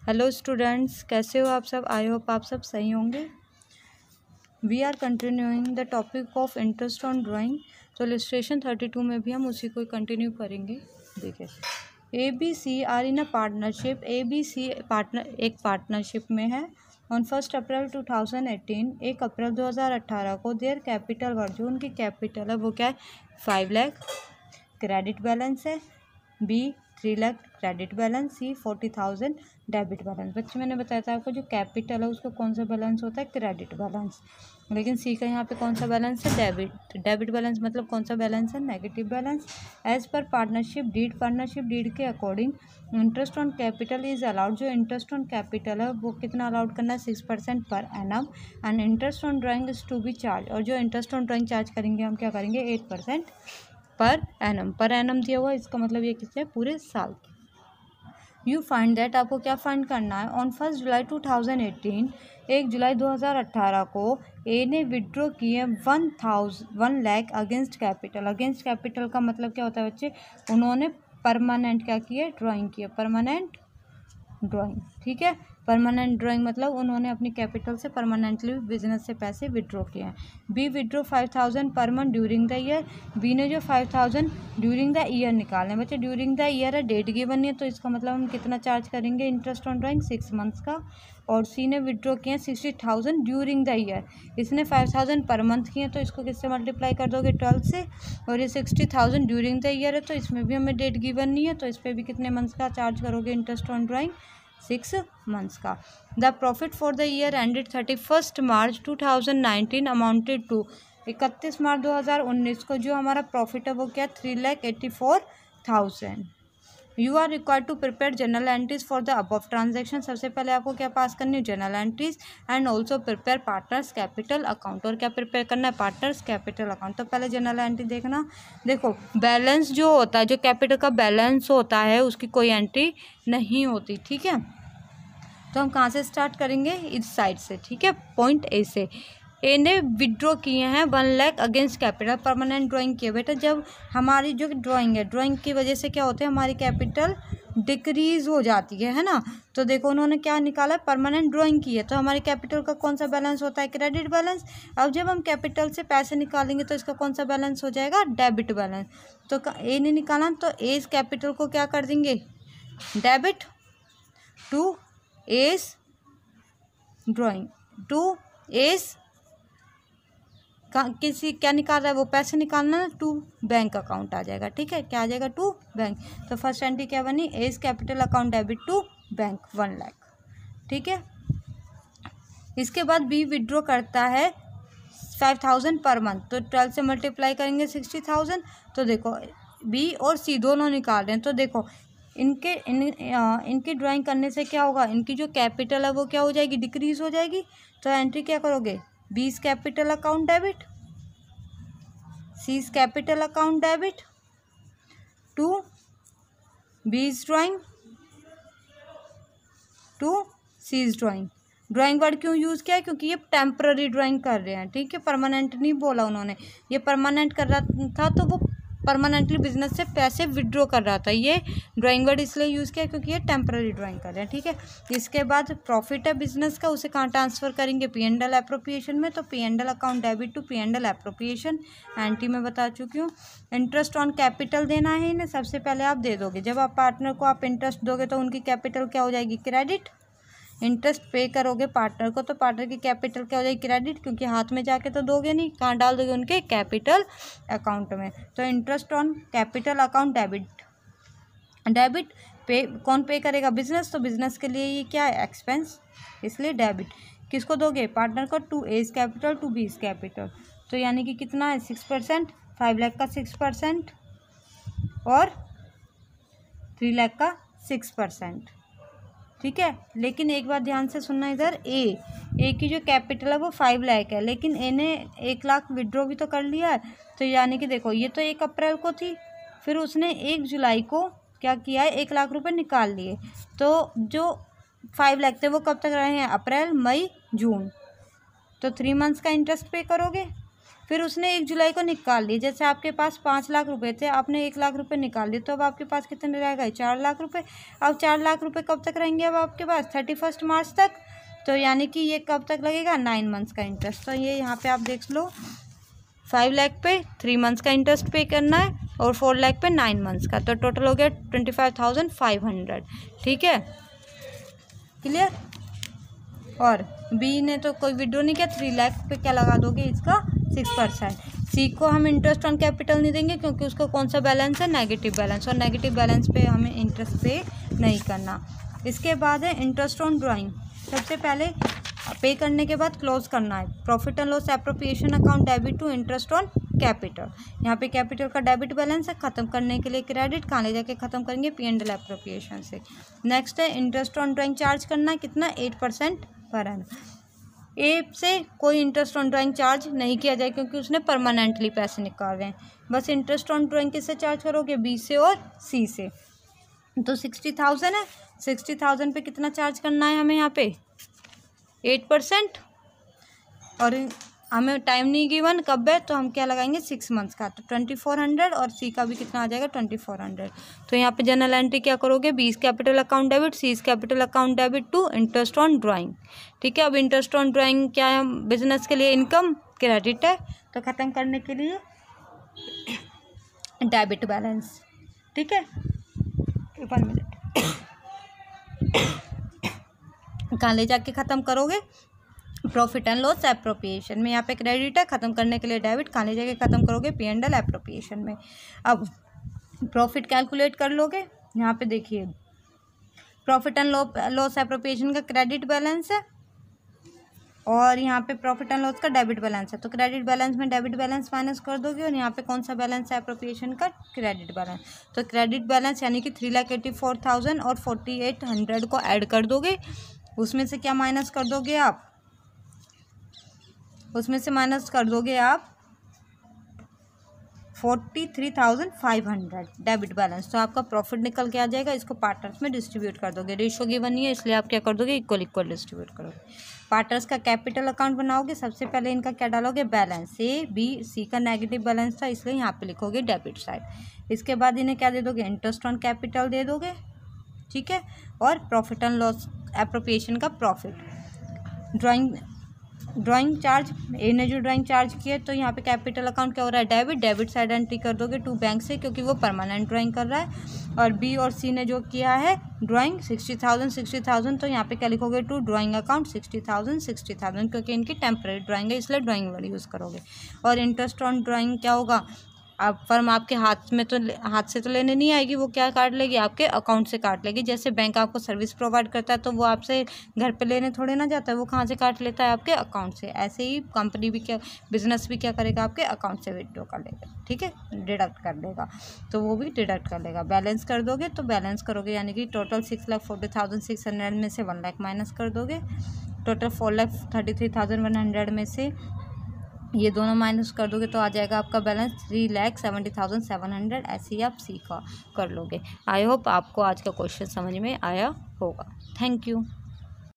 Hello students, कैसे हो आप सब। आई होप आप सब सही होंगे। We are continuing the topic of interest on drawing. तो इलस्ट्रेशन 32 में भी हम उसी को कंटिन्यू करेंगे। देखिए, A B C are in a partnership. A B C एक पार्टनरशिप में है। ऑन 1 अप्रैल 2018, 1 अप्रैल 2018 को देयर कैपिटल वर्थ, जो उनकी कैपिटल है वो क्या है, 5 लाख। क्रेडिट बैलेंस है बी 3 लाख क्रेडिट बैलेंस, सी 40,000 डेबिट बैलेंस। बच्चे मैंने बताया था आपको, जो कैपिटल है उसका कौन सा बैलेंस होता है, क्रेडिट बैलेंस। लेकिन सी का यहाँ पे कौन सा बैलेंस है, डेबिट बैलेंस। मतलब कौन सा बैलेंस है, negative balance. As per partnership deed के according interest on capital is allowed. जो इंटरेस्ट ऑन कैपिटल है वो कितना अलाउड करना है, 6% per annum. And interest on drawing is to be charge. और जो इंटरेस्ट ऑन ड्राइंग चार्ज करेंगे हम क्या करेंगे, 8% पर एनम दिया हुआ। इसका मतलब ये किससे, पूरे साल की। यू फाइंड दैट, आपको क्या फाइंड करना है। ऑन 1 जुलाई 2018, 1 जुलाई 2018 को ए ने विड्रॉ किए 1 lakh against capital. Against capital का मतलब क्या होता है बच्चे, उन्होंने परमानेंट क्या किया, ड्राइंग किया, परमानेंट ड्राइंग। ठीक है, परमानेंट ड्राइंग मतलब उन्होंने अपनी कैपिटल से परमानेंटली बिजनेस से पैसे विड्रॉ किए हैं। B withdraw 5,000 per month during the year. B ने जो 5,000 ड्यूरिंग द ईयर निकाले बच्चे, ड्यूरिंग द ईयर है, डेट गिवन है, तो इसका मतलब हम कितना चार्ज करेंगे इंटरेस्ट ऑन ड्राइंग, 6 मंथ्स का। और सी ने विड्रॉ किए हैं 60,000 ड्यूरिंग द ईयर। इसने 5,000 पर मंथ किए, तो इसको किससे मल्टीप्लाई कर दोगे, 12 से। और ये 60,000 ड्यूरिंग द ईयर है, तो इसमें भी हमें डेट गिवन नहीं है, तो इस पर भी कितने मंथ्स का चार्ज करोगे इंटरेस्ट ऑन ड्राइंग, 6 मंथ्स का। The profit for the year ended 31 March 2019 amounted to, 31 मार्च 2019 को जो हमारा प्रॉफिट है वो क्या, 3,84,000। You are required to prepare journal entries for the above transaction. सबसे पहले आपको क्या पास करनी है, journal entries. And also prepare partners capital account. और क्या प्रिपेयर करना है, पार्टनर्स कैपिटल अकाउंट। तो पहले जर्नल एंट्री देखना। देखो, बैलेंस जो होता है, जो कैपिटल का बैलेंस होता है उसकी कोई एंट्री नहीं होती। ठीक है, तो हम कहाँ से स्टार्ट करेंगे, इस साइड से। ठीक है, पॉइंट ए से। ए ने विड्रॉ किए हैं 1 lakh against capital, permanent drawing किए। बेटा जब हमारी जो ड्राइंग है, ड्राइंग की वजह से क्या होता है, हमारी कैपिटल डिक्रीज हो जाती है ना। तो देखो उन्होंने क्या निकाला, परमानेंट ड्राइंग की है, तो हमारी कैपिटल का कौन सा बैलेंस होता है, क्रेडिट बैलेंस। अब जब हम कैपिटल से पैसे निकालेंगे तो इसका कौन सा बैलेंस हो जाएगा, डेबिट बैलेंस। तो ए ने निकाला, तो ए इस कैपिटल को क्या कर देंगे, debit to A's drawing, to A's किसी क्या निकाल रहा है, वो पैसे निकालना है, टू बैंक अकाउंट आ जाएगा। ठीक है, क्या आ जाएगा, टू बैंक। तो फर्स्ट एंट्री क्या बनी, A's capital account debit to bank 1 lakh. ठीक है, इसके बाद बी विड्रॉ करता है 5,000 पर मंथ, तो 12 से मल्टीप्लाई करेंगे 60,000। तो देखो बी और सी दोनों निकाल रहे हैं, तो देखो इनकी ड्राइंग करने से क्या होगा, इनकी जो कैपिटल है वो क्या हो जाएगी, डिक्रीज हो जाएगी। तो एंट्री क्या करोगे, B's capital account debit, C's capital account debit to B's drawing to C's drawing. Drawing word क्यों यूज़ किया है, क्योंकि ये टेम्पररी ड्राइंग कर रहे हैं। ठीक है, परमानेंट नहीं बोला उन्होंने, ये परमानेंट कर रहा था, तो वो परमानेंटली बिजनेस से पैसे विड्रॉ कर रहा था। ये ड्राइंग वर्ड इसलिए यूज़ किया क्योंकि ये टेम्पररी ड्राइंग कर रहे हैं। ठीक है, इसके बाद प्रॉफिट है बिजनेस का, उसे कहाँ ट्रांसफ़र करेंगे, P&L एप्रोप्रिएशन में। तो P&L account debit to P&L appropriation. Entry में बता चुकी हूँ। इंटरेस्ट ऑन कैपिटल देना है इन्हें, सबसे पहले आप दे दोगे। जब आप पार्टनर को आप इंटरेस्ट दोगे तो उनकी कैपिटल क्या हो जाएगी, क्रेडिट। इंटरेस्ट पे करोगे पार्टनर को, तो पार्टनर की कैपिटल क्या हो जाएगी, क्रेडिट, क्योंकि हाथ में जाके तो दोगे नहीं, कहाँ डाल दोगे, उनके कैपिटल अकाउंट में। तो interest on capital account debit पे कौन पे करेगा, बिजनेस। तो बिजनेस के लिए ये क्या है, एक्सपेंस, इसलिए डेबिट। किसको दोगे, पार्टनर को, to A's capital to B's capital. तो यानी कि कितना है, 6%, 5 लाख का 6% और 3 लाख का 6%। ठीक है, लेकिन एक बात ध्यान से सुनना, इधर ए की जो कैपिटल है वो 5 लाख है, लेकिन ए ने 1 लाख विड्रॉ भी तो कर लिया है। तो यानी कि देखो ये तो 1 अप्रैल को थी, फिर उसने 1 जुलाई को क्या किया है, 1 लाख रुपए निकाल लिए। तो जो 5 लाख थे वो कब तक रहे हैं, अप्रैल मई जून। तो 3 मंथ्स का इंटरेस्ट पे करोगे। फिर उसने 1 जुलाई को निकाल ली। जैसे आपके पास 5 लाख रुपए थे, आपने 1 लाख रुपए निकाल लिए, तो अब आपके पास कितने रह गए? 4 लाख रुपए। अब 4 लाख रुपए कब तक रहेंगे अब आपके पास? 31 मार्च तक। तो यानी कि ये कब तक लगेगा? 9 मंथ्स का इंटरेस्ट। तो ये यहाँ पे आप देख लो, 5 लाख पे 3 मंथ्स का इंटरेस्ट पे करना है और 4 लाख पे 9 मंथ्स का। तो टोटल हो गया 25,500। ठीक है, क्लियर। और बी ने तो कोई विड्रॉ नहीं किया, 3 लाख पे क्या लगा दोगे? इसका 6%। सी को हम इंटरेस्ट ऑन कैपिटल नहीं देंगे क्योंकि उसका कौन सा बैलेंस है? नेगेटिव बैलेंस, और नेगेटिव बैलेंस पे हमें इंटरेस्ट पे नहीं करना। इसके बाद है इंटरेस्ट ऑन ड्राइंग। सबसे पहले पे करने के बाद क्लोज करना है। Profit and loss appropriation account debit to interest on capital. यहाँ पे कैपिटल का डेबिट बैलेंस है, खत्म करने के लिए क्रेडिट, कहाँ ले जाके खत्म करेंगे? P&L एप्रोप्रिएशन से। नेक्स्ट है इंटरेस्ट ऑन ड्राइंग चार्ज करना है, कितना? 8% पर एनम। ए से कोई इंटरेस्ट ऑन ड्राइंग चार्ज नहीं किया जाए क्योंकि उसने परमानेंटली पैसे निकाले हैं। बस इंटरेस्ट ऑन ड्राइंग किससे चार्ज करोगे? बी से और सी से। तो 60,000 है, 60,000 पे कितना चार्ज करना है हमें? यहाँ पे 8%। और हमें टाइम नहीं गिवन कब है, तो हम क्या लगाएंगे? 6 मंथ्स का। तो 2400, और सी का भी कितना आ जाएगा? 2400। तो यहाँ पे जनरल एंट्री क्या करोगे? B capital account debit, C capital account debit to interest on drawing. ठीक है, अब इंटरेस्ट ऑन ड्राइंग क्या है? बिजनेस के लिए इनकम क्रेडिट है, तो ख़त्म करने के लिए डेबिट बैलेंस। ठीक है, 1 मिनट। कहाँ ले जाके ख़त्म करोगे? प्रॉफिट एंड लॉस एप्रोप्रिएशन में। यहाँ पे क्रेडिट है, खत्म करने के लिए डेबिट, कहाँ ले जाके खत्म करोगे? P&L एप्रोप्रिएशन में। अब प्रॉफिट कैलकुलेट कर लोगे। यहाँ पे देखिए, प्रॉफिट एंड लॉस एप्रोप्रिएशन का क्रेडिट बैलेंस है और यहाँ पे प्रॉफिट एंड लॉस का डेबिट बैलेंस है। तो क्रेडिट बैलेंस में डेबिट बैलेंस माइनस कर दोगे, और यहाँ पे कौन सा बैलेंस है? एप्रोप्रिएशन का क्रेडिट बैलेंस। तो क्रेडिट बैलेंस यानी कि 3,84,000 और 4,800 को ऐड कर दोगे। उसमें से क्या माइनस कर दोगे आप? उसमें से माइनस कर दोगे आप 43,500 डेबिट बैलेंस। तो आपका प्रॉफिट निकल के आ जाएगा। इसको पार्टनर्स में डिस्ट्रीब्यूट कर दोगे। रेशियो गिवन नहीं है, इसलिए आप क्या कर दोगे? इक्वल इक्वल डिस्ट्रीब्यूट करोगे। पार्टनर्स का कैपिटल अकाउंट बनाओगे। सबसे पहले इनका क्या डालोगे? बैलेंस। ए बी सी का नेगेटिव बैलेंस था, इसलिए यहाँ पे लिखोगे डेबिट साइड। इसके बाद इन्हें क्या दे दोगे? इंटरेस्ट ऑन कैपिटल दे दोगे। ठीक है, और प्रॉफिट एंड लॉस एप्रोप्रिएशन का प्रॉफिट। ड्राइंग चार्ज, ए ने जो ड्राइंग चार्ज किए, तो यहाँ पे कैपिटल अकाउंट क्या हो रहा है? डेबिट। डेबिट साइड एंट्री कर दोगे टू बैंक से, क्योंकि वो परमानेंट ड्राइंग कर रहा है। और बी और सी ने जो किया है ड्राइंग 60,000, तो यहाँ पे क्या लिखोगे? टू ड्राइंग अकाउंट 60,000, क्योंकि इनकी टेम्परेरी ड्राइंग है, इसलिए ड्राइंग वर्ड यूज़ करोगे। और इंटरेस्ट ऑन ड्राइंग क्या होगा? अब फर्म आपके हाथ से तो लेने नहीं आएगी, वो क्या काट लेगी? आपके अकाउंट से काट लेगी। जैसे बैंक आपको सर्विस प्रोवाइड करता है, तो वो आपसे घर पे लेने थोड़े ना जाता है, वो कहाँ से काट लेता है? आपके अकाउंट से। ऐसे ही कंपनी भी क्या, बिजनेस भी क्या करेगा? आपके अकाउंट से विड्रॉ कर लेगा। ठीक है, डिडक्ट कर लेगा, तो वो भी डिडक्ट कर लेगा। बैलेंस कर दोगे, तो बैलेंस करोगे यानी कि टोटल 6,40,600 में से 1 लाख माइनस कर दोगे। टोटल 4,33,100 में से ये दोनों माइनस कर दोगे, तो आ जाएगा आपका बैलेंस 3,70,700। ऐसे ही आप सी का कर लोगे। आई होप आपको आज का क्वेश्चन समझ में आया होगा। Thank you.